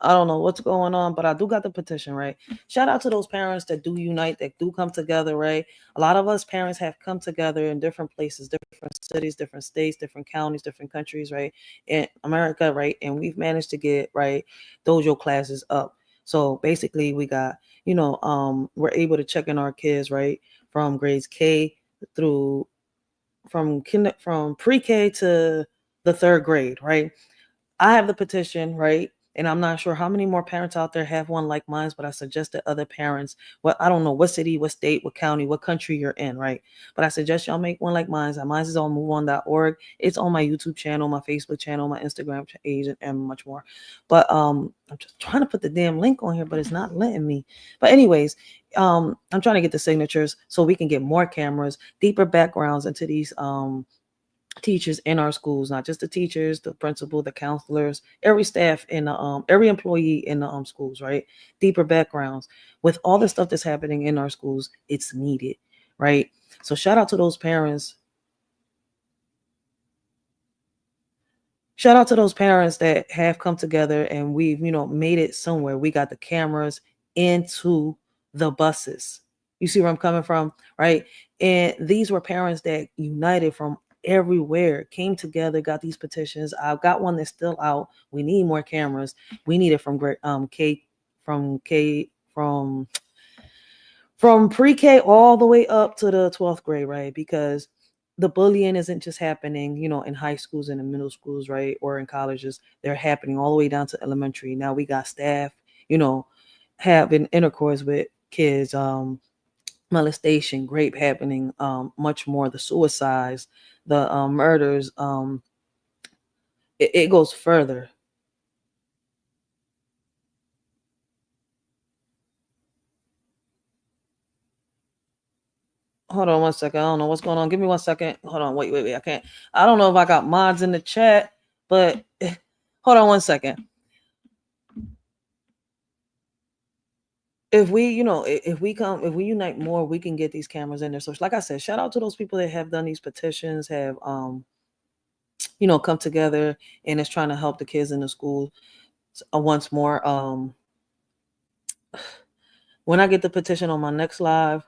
I don't know what's going on, but I do got the petition, right? Shout out to those parents that do unite, that do come together, right? A lot of us parents have come together in different places, different cities, different states, different counties, different countries, right? In America, right? And we've managed to get, right, dojo classes up. So basically we got, we're able to check in our kids, right? From grades K through from pre-K to the third grade, right? I have the petition, right? And I'm not sure how many more parents out there have one like mine, but I suggest that other parents, I don't know what city, what state, what county, what country you're in, right? But I suggest y'all make one like mine. Mine is on moveon.org. It's on my YouTube channel, my Facebook channel, my Instagram page, and much more. But I'm just trying to put the damn link on here, but it's not letting me. But anyways, I'm trying to get the signatures so we can get more cameras, deeper backgrounds into these teachers in our schools, not just the teachers, the principal, the counselors, every staff in the every employee in the schools, right? Deeper backgrounds with all the stuff that's happening in our schools. It's needed, right? So shout out to those parents. Shout out to those parents that have come together and we've, made it somewhere. We got the cameras into the buses. You see where I'm coming from, right? And these were parents that united from everywhere, came together, got these petitions. I've got one that's still out. We need more cameras. We need it from from pre-K all the way up to the 12th grade, right? Because the bullying isn't just happening, in high schools and in middle schools, right? Or in colleges. They're happening all the way down to elementary. Now we got staff, having intercourse with kids, molestation, rape happening, much more, the suicides, the murders, it goes further. Hold on one second. I don't know what's going on. Give me 1 second. Hold on. Wait. I can't. I don't know if I got mods in the chat, but hold on 1 second. If we, if we unite more, we can get these cameras in there. So like I said, shout out to those people that have done these petitions, have come together and is trying to help the kids in the school. Once more, when I get the petition on my next live,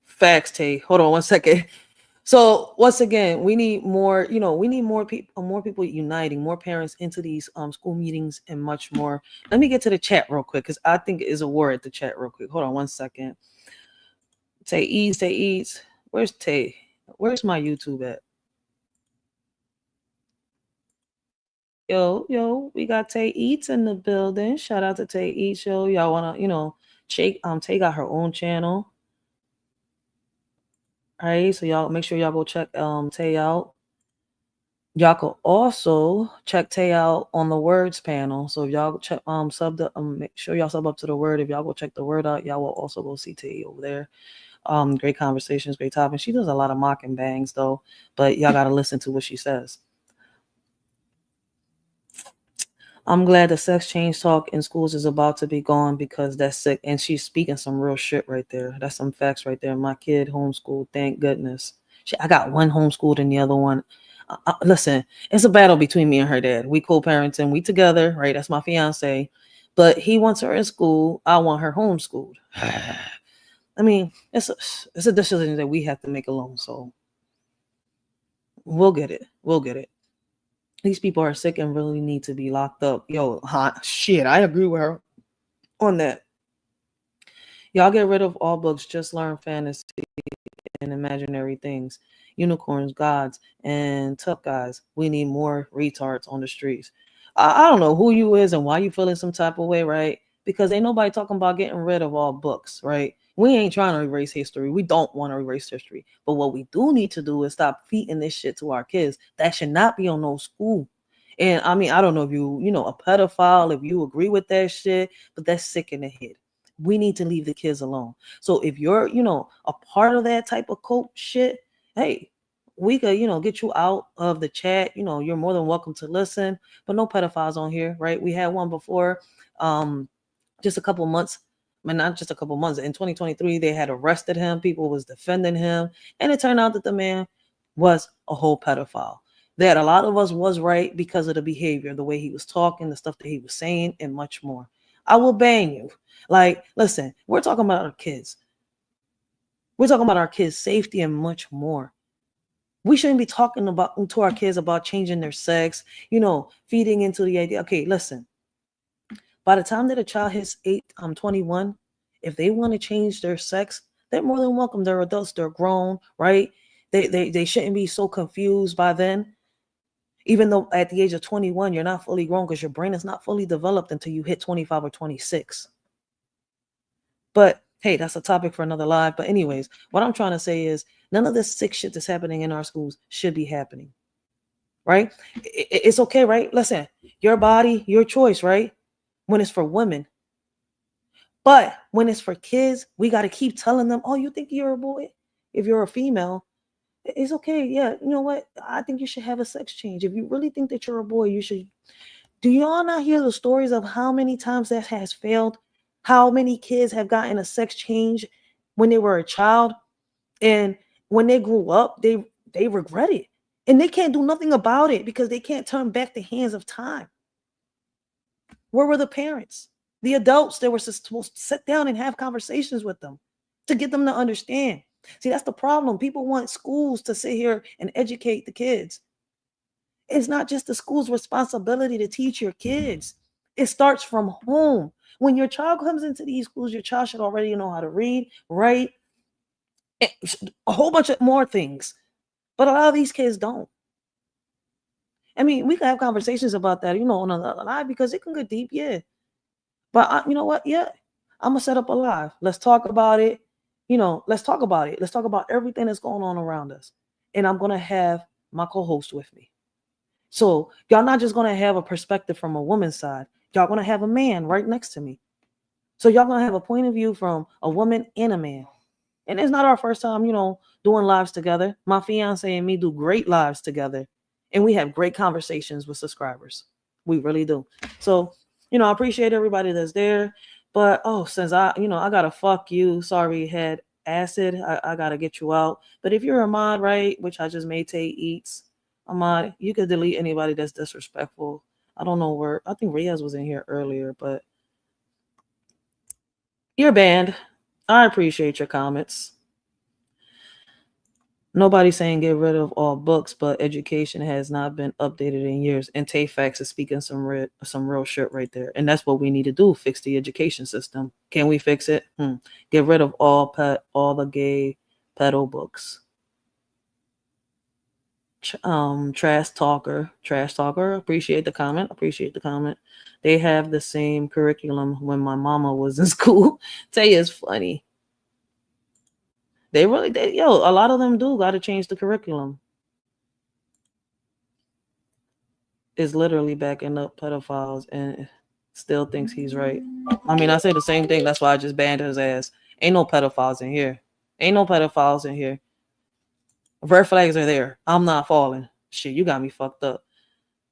facts, Tay. Hold on 1 second. So once again, we need more, we need more people uniting, more parents into these school meetings and much more. Let me get to the chat real quick because I think it is a war at the chat real quick. Hold on 1 second. Tay eats. Where's Tay? Where's my YouTube at? Yo, we got Tay Eats in the building. Shout out to Tay Eats, yo. Y'all wanna, Tay got her own channel. All right, so y'all make sure y'all go check Tay out. Y'all could also check Tay out on the words panel. So if y'all check make sure y'all sub up to the word. If y'all go check the word out, y'all will also go see Tay over there. Great conversations, great topics. She does a lot of mock and bangs though, but y'all gotta listen to what she says. I'm glad the sex change talk in schools is about to be gone because that's sick. And she's speaking some real shit right there. That's some facts right there. My kid homeschooled, thank goodness. I got one homeschooled and the other one. Listen, it's a battle between me and her dad. We co-parenting, we together, right? That's my fiance. But he wants her in school. I want her homeschooled. I mean, it's a decision that we have to make alone. So we'll get it. These people are sick and really need to be locked up. Yo, shit, I agree with her on that. Y'all get rid of all books, just learn fantasy and imaginary things. Unicorns, gods, and tough guys. We need more retards on the streets. I don't know who you is and why you feeling some type of way, right? Because ain't nobody talking about getting rid of all books, right? We ain't trying to erase history. We don't want to erase history. But what we do need to do is stop feeding this shit to our kids. That should not be on no school. And I mean, I don't know if you a pedophile, if you agree with that shit, but that's sick in the head. We need to leave the kids alone. So if you're, a part of that type of cult shit, hey, we could, get you out of the chat. You're more than welcome to listen, but no pedophiles on here, right? We had one before, just a couple months, not just a couple months. In 2023, they had arrested him. People was defending him, and it turned out that the man was a whole pedophile. that a lot of us was right because of the behavior, the way he was talking, the stuff that he was saying, and much more. I will ban you. Like, listen, we're talking about our kids. We're talking about our kids' safety and much more. We shouldn't be talking about to our kids about changing their sex, feeding into the idea. Okay, listen. By the time that a child hits 21, if they want to change their sex, they're more than welcome. They're adults, they're grown, right? They shouldn't be so confused by then. Even though at the age of 21, you're not fully grown because your brain is not fully developed until you hit 25 or 26. But hey, that's a topic for another live. But anyways, what I'm trying to say is none of this sick shit that's happening in our schools should be happening, right? It's okay, right? Listen, your body, your choice, right? When it's for women. But when it's for kids, we got to keep telling them, oh, you think you're a boy? If you're a female, it's okay. Yeah, you know what? I think you should have a sex change. If you really think that you're a boy, you should. Do y'all not hear the stories of how many times that has failed? How many kids have gotten a sex change when they were a child, and when they grew up, they regret it, and they can't do nothing about it because they can't turn back the hands of time. Where were the parents, the adults that were supposed to sit down and have conversations with them to get them to understand? See, that's the problem. People want schools to sit here and educate the kids. It's not just the school's responsibility to teach your kids. It starts from home. When your child comes into these schools, your child should already know how to read, write, a whole bunch of more things. But a lot of these kids don't. I mean, we can have conversations about that, on a live because it can get deep, yeah. But you know what? Yeah, I'm going to set up a live. Let's talk about it. Let's talk about it. Let's talk about everything that's going on around us. And I'm going to have my co-host with me. So y'all not just going to have a perspective from a woman's side. Y'all going to have a man right next to me. So y'all going to have a point of view from a woman and a man. And it's not our first time, doing lives together. My fiance and me do great lives together. And we have great conversations with subscribers. We really do. So, I appreciate everybody that's there. But, since I got to fuck you. Sorry, head acid. I got to get you out. But if you're a mod, right, which I just made Tay eats, a mod, you could delete anybody that's disrespectful. I don't know where. I think Reyes was in here earlier, but you're banned. I appreciate your comments. Nobody's saying get rid of all books, but education has not been updated in years. And Tay-Fax is speaking some real shit right there. And that's what we need to do, fix the education system. Can we fix it? Get rid of all the gay pedo books. Trash talker. Appreciate the comment. They have the same curriculum when my mama was in school. Tay is funny. A lot of them do got to change the curriculum. Is literally backing up pedophiles and still thinks he's right. I mean, I say the same thing. That's why I just banned his ass. Ain't no pedophiles in here. Red flags are there. I'm not falling. Shit, you got me fucked up.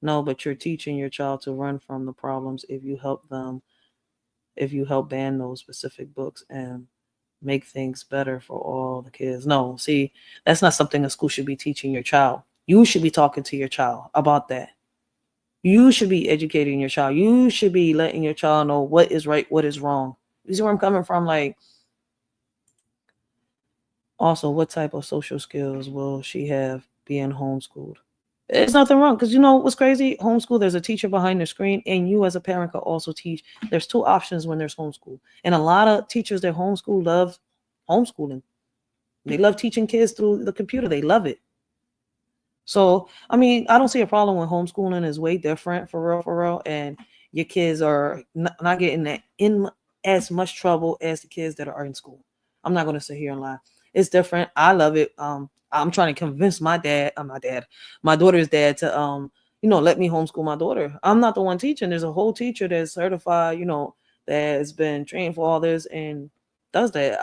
No, but you're teaching your child to run from the problems if you help ban those specific books and make things better for all the kids. No, see, that's not something a school should be teaching your child. You should be talking to your child about that. You should be educating your child. You should be letting your child know what is right, what is wrong. You see where I'm coming from? Like, also, what type of social skills will she have being homeschooled? There's nothing wrong because what's crazy? Homeschool, there's a teacher behind the screen, and you as a parent could also teach. There's two options when there's homeschool. And a lot of teachers that homeschool love homeschooling. They love teaching kids through the computer. They love it. So, I mean, I don't see a problem with homeschooling. Is way different for real. And your kids are not getting in as much trouble as the kids that are in school. I'm not going to sit here and lie. It's different. I love it. I'm trying to convince my daughter's dad to, let me homeschool my daughter. I'm not the one teaching. There's a whole teacher that's certified, that has been trained for all this and does that.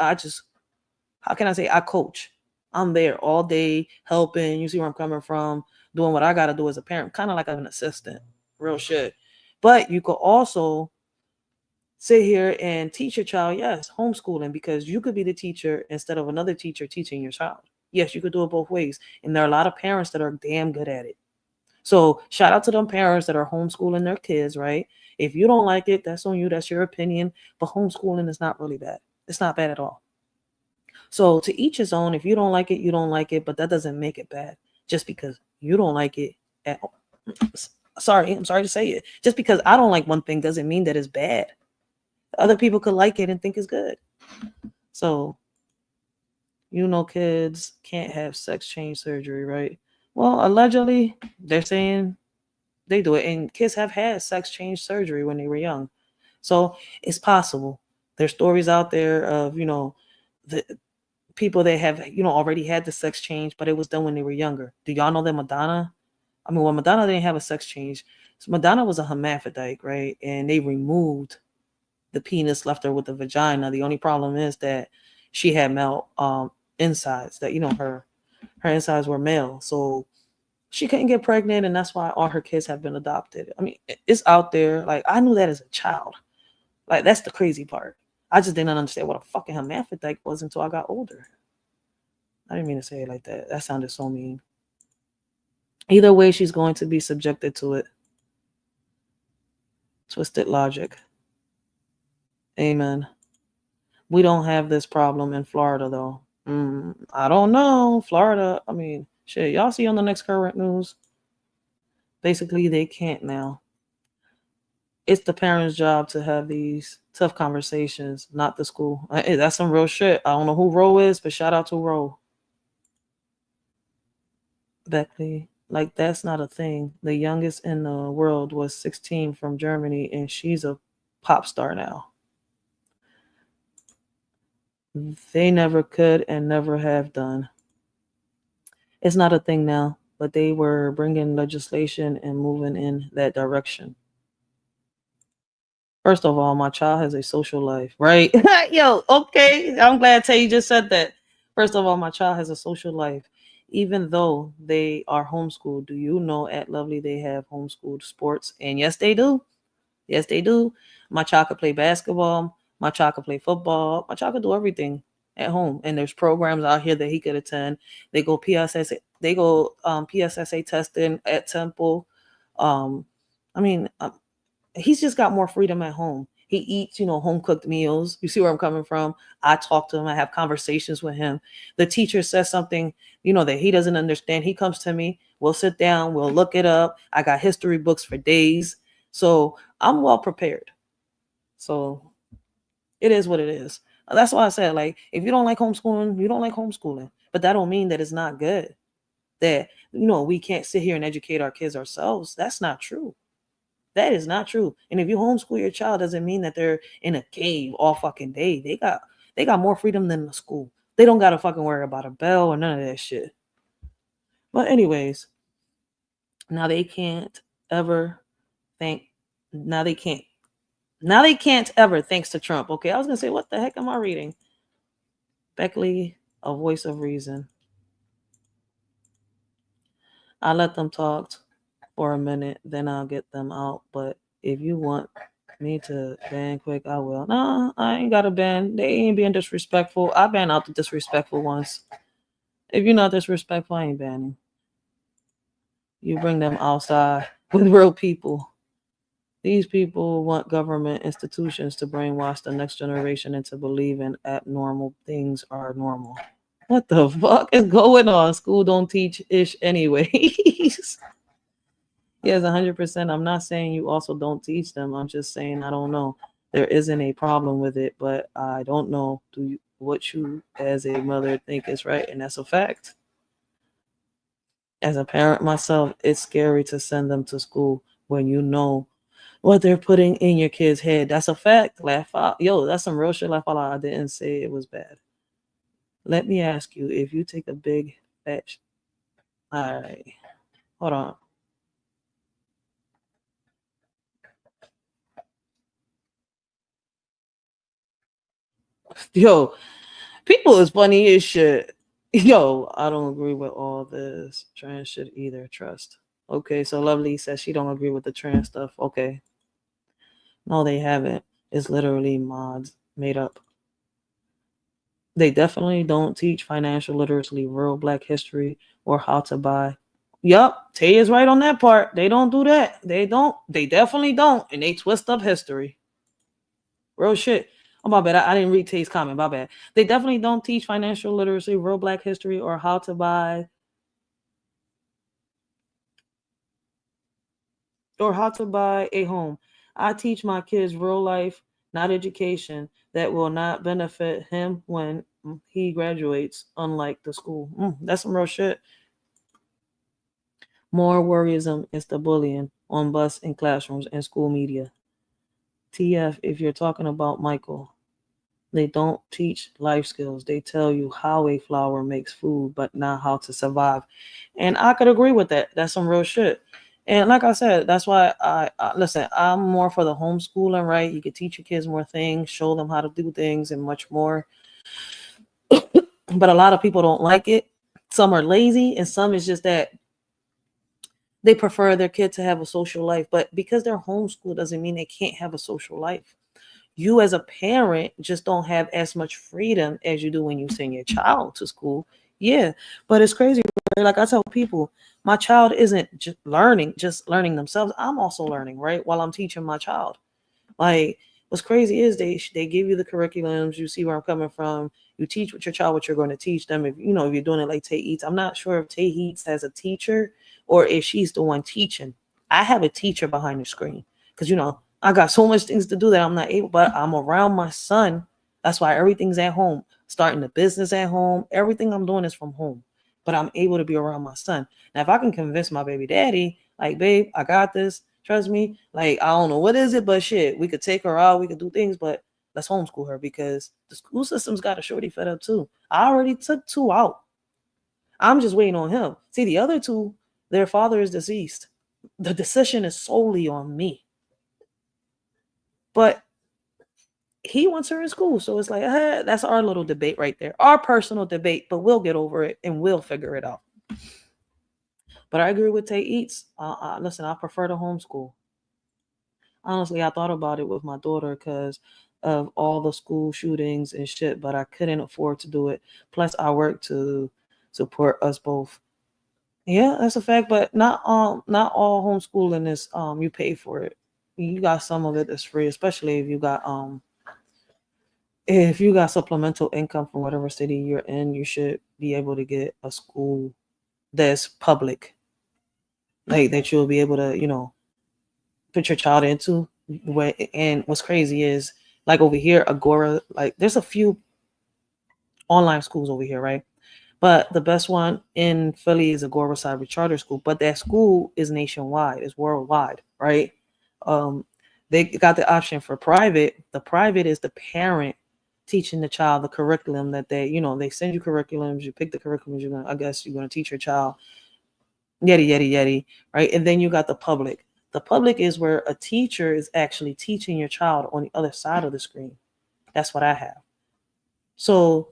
How can I say I coach? I'm there all day helping. You see where I'm coming from, doing what I got to do as a parent, kind of like an assistant, real shit. But you could also sit here and teach your child, yes, homeschooling, because you could be the teacher instead of another teacher teaching your child. Yes, you could do it both ways. And there are a lot of parents that are damn good at it. So shout out to them parents that are homeschooling their kids, right? If you don't like it, that's on you. That's your opinion. But homeschooling is not really bad. It's not bad at all. So to each his own. If you don't like it, you don't like it. But that doesn't make it bad just because you don't like it at all. Sorry, I'm sorry to say it. Just because I don't like one thing doesn't mean that it's bad. Other people could like it and think it's good. So, kids can't have sex change surgery, right? Well, allegedly, they're saying they do it. And kids have had sex change surgery when they were young. So it's possible. There's stories out there of, the people that have, already had the sex change, but it was done when they were younger. Do y'all know that Madonna? I mean, well, Madonna didn't have a sex change. So Madonna was a hermaphrodite, right? And they removed the penis, left her with the vagina. The only problem is that she had male insides, that, her insides were male. So she couldn't get pregnant, and that's why all her kids have been adopted. I mean, it's out there. Like, I knew that as a child. Like, that's the crazy part. I just didn't understand what a fucking hermaphrodite was until I got older. I didn't mean to say it like that. That sounded so mean. Either way, she's going to be subjected to it. Twisted logic. Amen. We don't have this problem in Florida, though. I don't know. Florida, I mean, shit, y'all see on the next current news? Basically, they can't now. It's the parents' job to have these tough conversations, not the school. That's some real shit. I don't know who Ro is, but shout out to Ro. Beckley, like, that's not a thing. The youngest in the world was 16 from Germany, and she's a pop star now. They never could and never have done. It's not a thing now, but they were bringing legislation and moving in that direction. First of all, my child has a social life, right? Yo, okay. I'm glad Tay just said that. First of all, my child has a social life. Even though they are homeschooled, do you know at Lovely they have homeschooled sports? And yes, they do. Yes, they do. My child could play basketball. My child could play football. My child could do everything at home. And there's programs out here that he could attend. They go PSSA. They go PSSA testing at Temple. I mean, he's just got more freedom at home. He eats, home cooked meals. You see where I'm coming from? I talk to him. I have conversations with him. The teacher says something, that he doesn't understand. He comes to me. We'll sit down. We'll look it up. I got history books for days. So I'm well prepared. So it is what it is. That's why I said, like, if you don't like homeschooling, you don't like homeschooling. But that don't mean that it's not good. That, we can't sit here and educate our kids ourselves. That's not true. That is not true. And if you homeschool your child, doesn't mean that they're in a cave all fucking day. They got more freedom than the school. They don't got to fucking worry about a bell or none of that shit. But anyways, now they can't ever now they can't ever, thanks to Trump. Okay, I was gonna say, what the heck am I reading? Beckley, a voice of reason. I let them talk for a minute, then I'll get them out. But if you want me to ban quick, I will. No, I ain't got to ban. They ain't being disrespectful. I ban out the disrespectful ones. If you're not disrespectful, I ain't banning. You bring them outside with real people. These people want government institutions to brainwash the next generation into believing abnormal things are normal. What the fuck is going on? School don't teach ish anyways. Yes, 100%. I'm not saying you also don't teach them. I'm just saying I don't know. There isn't a problem with it, but I don't know what you as a mother think is right, and that's a fact. As a parent myself, it's scary to send them to school when you know what they're putting in your kid's head. That's a fact. Laugh out. Yo, that's some real shit. Laugh out loud. I didn't say it was bad. Let me ask you, if you take a big fetch. All right. Hold on. Yo, people is funny as shit. Yo, I don't agree with all this trans shit either. Trust. Okay, so Lovely says she don't agree with the trans stuff. Okay. No, they haven't. It's literally mods made up. They definitely don't teach financial literacy, real Black history, or how to buy Yup, Tay is right on that part. They don't do that. They don't. They definitely don't. And they twist up history. Real shit. Oh, my bad. I didn't read Tay's comment. My bad. They definitely don't teach financial literacy, real black history, or how to buy a home. I teach my kids real life, not education, that will not benefit him when he graduates, unlike the school. That's some real shit. More worrisome is the bullying on bus and classrooms and school media. TF, if you're talking about Michael, they don't teach life skills. They tell you how a flower makes food, but not how to survive. And I could agree with that. That's some real shit. And like I said, that's why I listen. I'm more for the homeschooling, right? You could teach your kids more things, show them how to do things, and much more. But a lot of people don't like it. Some are lazy, and some is just that they prefer their kid to have a social life. But because they're homeschooled doesn't mean they can't have a social life. You as a parent just don't have as much freedom as you do when you send your child to school. Yeah, but it's crazy. Right? Like I tell people, my child isn't just learning themselves. I'm also learning, right? While I'm teaching my child. Like what's crazy is they give you the curriculums. You see where I'm coming from. You teach with your child what you're going to teach them. If if you're doing it like Tay Eats, I'm not sure if Tay Eats has a teacher or if she's the one teaching. I have a teacher behind the screen because I got so much things to do that I'm not able. But I'm around my son. That's why everything's at home. Starting the business at home. Everything I'm doing is from home. But I'm able to be around my son. Now, if I can convince my baby daddy, like, babe, I got this. Trust me. Like, I don't know what is it, but shit, we could take her out. We could do things, but let's homeschool her because the school system's got a shorty fed up too. I already took 2 out. I'm just waiting on him. See, the other 2, their father is deceased. The decision is solely on me. But he wants her in school. So it's like, that's our little debate right there. Our personal debate, but we'll get over it and we'll figure it out. But I agree with Tay Eats. Listen, I prefer to homeschool. Honestly, I thought about it with my daughter because of all the school shootings and shit, but I couldn't afford to do it. Plus, I work to support us both. Yeah, that's a fact, but not all homeschooling is you pay for it. You got some of it that's free, especially if you got supplemental income from whatever city you're in, you should be able to get a school that's public, like that you'll be able to, put your child into. And what's crazy is, like over here, Agora, like there's a few online schools over here, right? But the best one in Philly is Agora Cyber Charter School. But that school is nationwide, it's worldwide, right? Um, they got the option for private. The private is the parent teaching the child the curriculum that they send you curriculums. You pick the curriculums I guess you're gonna teach your child. Yeti, yeti, yeti, right? And then you got the public. The public is where a teacher is actually teaching your child on the other side of the screen. That's what I have. So,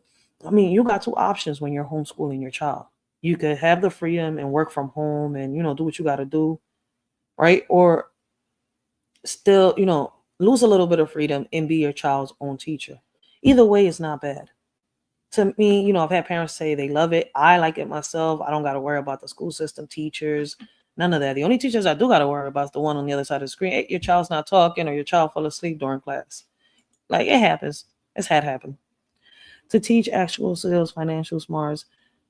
I mean, you got 2 options when you're homeschooling your child. You could have the freedom and work from home and, do what you got to do, right? Or still, lose a little bit of freedom and be your child's own teacher. Either way is not bad. To me, I've had parents say they love it. I like it myself. I don't got to worry about the school system, teachers, none of that. The only teachers I do got to worry about is the one on the other side of the screen. Hey, your child's not talking or your child fell asleep during class. Like, it happens. It's had happened. To teach actual skills, financial smarts,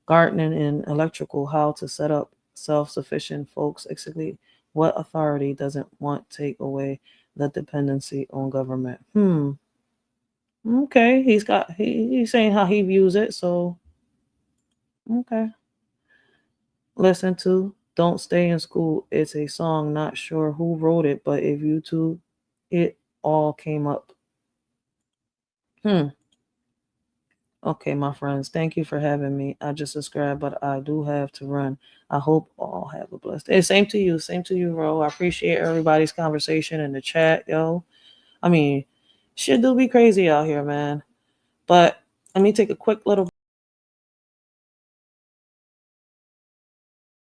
gardening and electrical, how to set up self-sufficient folks, basically what authority doesn't want to take away the dependency on government. Okay, he's saying how he views it, so okay. Listen to Don't Stay in School. It's a song, not sure who wrote it, but if YouTube, it all came up. Okay, my friends, thank you for having me. I just subscribed, but I do have to run. I hope all have a blessed day. Same to you. Same to you, Ro. I appreciate everybody's conversation in the chat, yo. I mean, shit do be crazy out here, man. But let me take a quick little